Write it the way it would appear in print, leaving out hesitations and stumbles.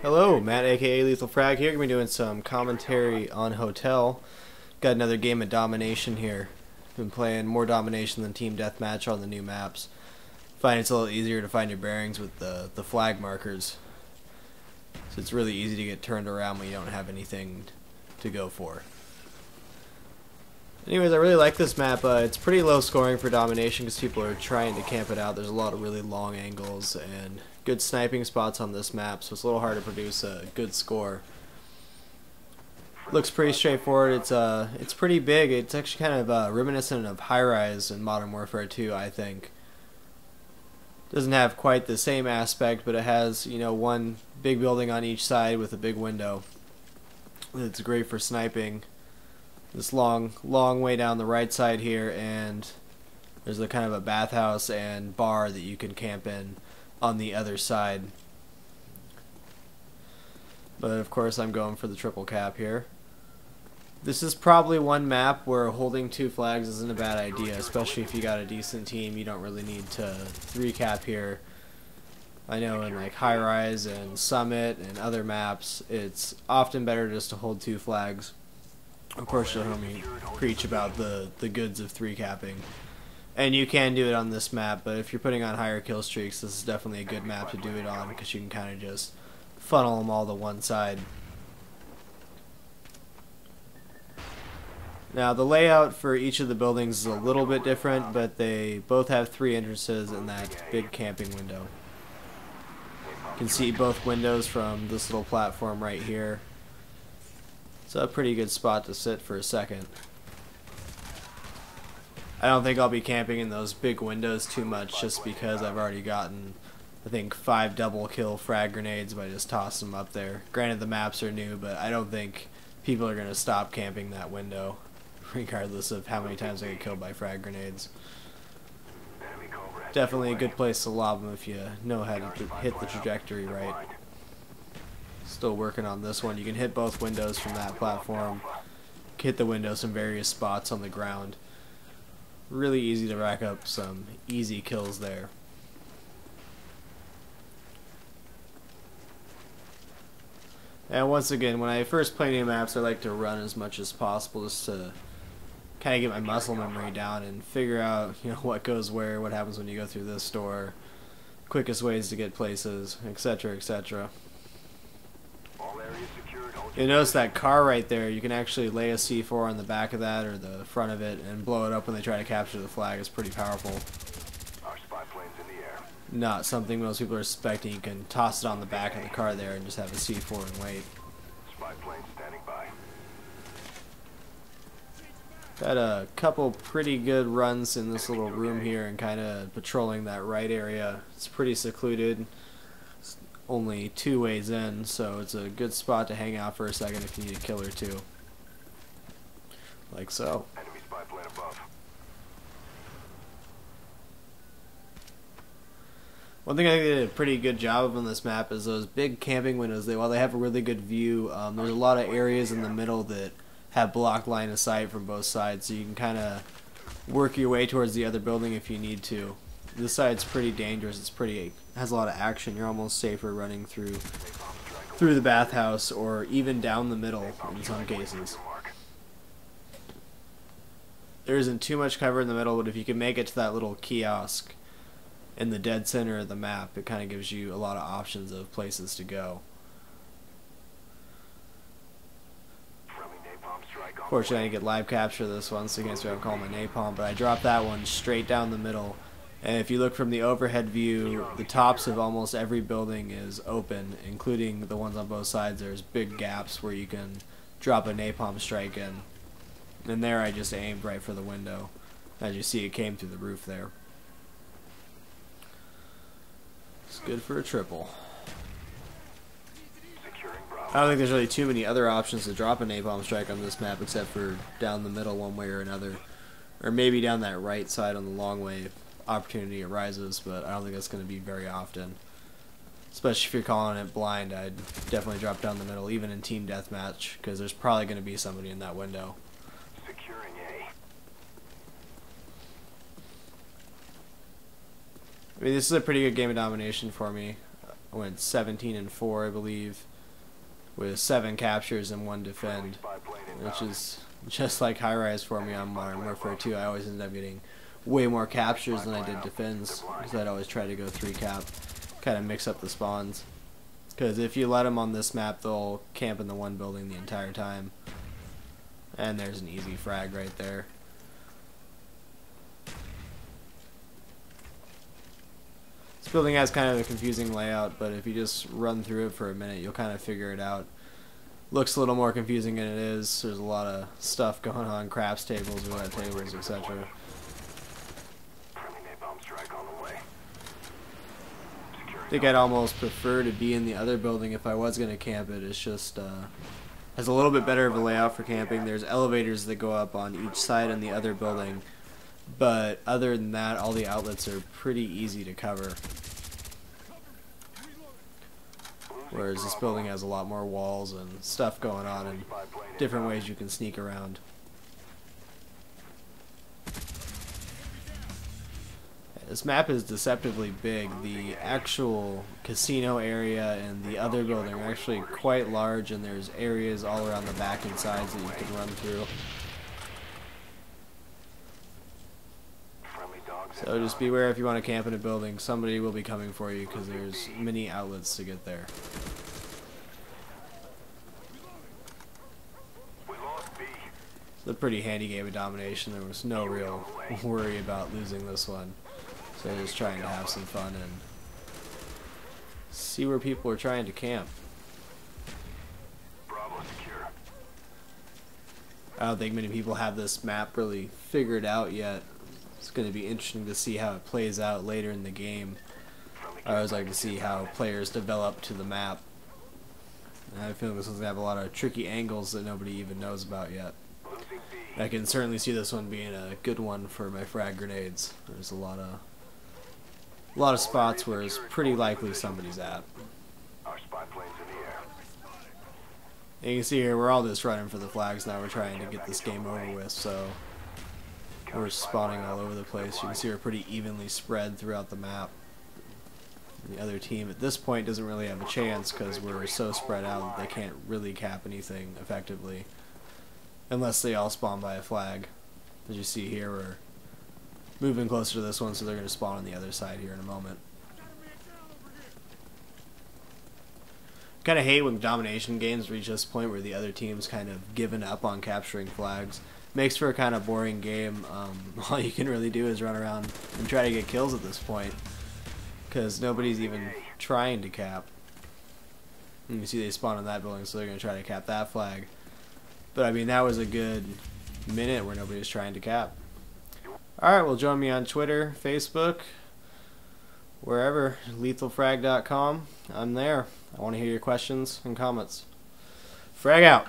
Hello, Matt aka LethalFrag here. Gonna be doing some commentary on Hotel. Got another game of Domination here. Been playing more Domination than Team Deathmatch on the new maps. Find it's a little easier to find your bearings with the flag markers. So it's really easy to get turned around when you don't have anything to go for. Anyways, I really like this map. It's pretty low scoring for Domination because people are trying to camp it out. There's a lot of really long angles and good sniping spots on this map, so it's a little hard to produce a good score. Looks pretty straightforward. It's pretty big. It's actually kind of reminiscent of High Rise in Modern Warfare 2, I think. Doesn't have quite the same aspect, but it has, you know, one big building on each side with a big window. It's great for sniping. This long way down the right side here, and there's a kind of a bathhouse and bar that you can camp in on the other side. But of course I'm going for the triple cap here. This is probably one map where holding two flags isn't a bad idea, especially if you got a decent team. You don't really need to 3-cap here. I know in like High Rise and Summit and other maps, it's often better just to hold two flags. Of course, you'll hear me preach about the goods of 3-capping. And you can do it on this map, but if you're putting on higher kill streaks, this is definitely a good map to do it on because you can kind of just funnel them all to one side. Now, the layout for each of the buildings is a little bit different, but they both have 3 entrances in that big camping window. You can see both windows from this little platform right here. It's a pretty good spot to sit for a second. I don't think I'll be camping in those big windows too much just because I've already gotten, I think, 5 double kill frag grenades by just tossing them up there. Granted, the maps are new, but I don't think people are going to stop camping that window regardless of how many times I get killed by frag grenades. Definitely a good place to lob them if you know how to hit the trajectory right. Still working on this one. You can hit both windows from that platform. Hit the windows in various spots on the ground. Really easy to rack up some easy kills there. And once again, when I first play new maps, I like to run as much as possible just to kind of get my muscle memory down and figure out, you know, what goes where, what happens when you go through this door, quickest ways to get places, etc., etc. You'll notice that car right there, you can actually lay a C4 on the back of that or the front of it and blow it up when they try to capture the flag. It's pretty powerful. Our spy plane's in the air. Not something most people are expecting. You can toss it on the back of the car there and just have a C4 and wait. Spy plane standing by. Got a couple pretty good runs in this little room here and kind of patrolling that right area. It's pretty secluded. It's only 2 ways in, so it's a good spot to hang out for a second if you need a kill or two. Like so. Enemy spy plane above. One thing I think they did a pretty good job of on this map is those big camping windows. While they have a really good view, there's a lot of areas in the middle that have blocked line of sight from both sides, so you can kind of work your way towards the other building if you need to. This side's pretty dangerous. Has a lot of action. You're almost safer running through the bathhouse or even down the middle in some cases. There isn't too much cover in the middle, but if you can make it to that little kiosk in the dead center of the map, it kind of gives you a lot of options of places to go. Fortunately, I didn't get live capture of this one, so you can't see what I'm calling my napalm, but I dropped that one straight down the middle. And if you look from the overhead view, the tops of almost every building is open, including the ones on both sides. There's big gaps where you can drop a napalm strike in. And there I just aimed right for the window. As you see, it came through the roof there. It's good for a triple. I don't think there's really too many other options to drop a napalm strike on this map except for down the middle one way or another. Or maybe down that right side on the long way if opportunity arises, but I don't think that's going to be very often. Especially if you're calling it blind, I'd definitely drop down the middle, even in team deathmatch, because there's probably going to be somebody in that window. Securing A. I mean, this is a pretty good game of Domination for me. I went 17-4, I believe, with 7 captures and 1 defend, which is just like high rise for me on Modern Warfare 2. I always ended up getting way more captures than I did defends, because I'd always try to go 3 cap, kind of mix up the spawns. Because if you let them on this map, they'll camp in the one building the entire time. And there's an easy frag right there. This building has kind of a confusing layout, but if you just run through it for a minute, you'll kind of figure it out. Looks a little more confusing than it is. There's a lot of stuff going on, craps tables, roulette tables, etc. I think I'd almost prefer to be in the other building if I was going to camp it. It's just has a little bit better of a layout for camping. There's elevators that go up on each side in the other building, but other than that, all the outlets are pretty easy to cover. Whereas this building has a lot more walls and stuff going on and different ways you can sneak around. This map is deceptively big. The actual casino area and the other building are actually quite large, and there's areas all around the back and sides that you can run through. So just beware if you want to camp in a building. Somebody will be coming for you because there's many outlets to get there. It's a pretty handy game of Domination. There was no real worry about losing this one. So just trying to have some fun and see where people are trying to camp. I don't think many people have this map really figured out yet. It's going to be interesting to see how it plays out later in the game. I always like to see how players develop to the map. And I feel this one's going to have a lot of tricky angles that nobody even knows about yet. I can certainly see this one being a good one for my frag grenades. There's a lot of spots where it's pretty likely somebody's at. And you can see here we're all just running for the flags now. We're trying to get this game over with, so we're spawning all over the place. You can see we're pretty evenly spread throughout the map. The other team at this point doesn't really have a chance because we're so spread out that they can't really cap anything effectively unless they all spawn by a flag. As you see here, we're moving closer to this one, so they're going to spawn on the other side here in a moment. Kind of hate when Domination games reach this point where the other team's kind of given up on capturing flags. Makes for a kind of boring game. All you can really do is run around and try to get kills at this point, because nobody's even trying to cap. And you see they spawn in that building, so they're going to try to cap that flag. But I mean, that was a good minute where nobody was trying to cap. Alright, well, join me on Twitter, Facebook, wherever, LethalFrag.com. I'm there. I want to hear your questions and comments. Frag out!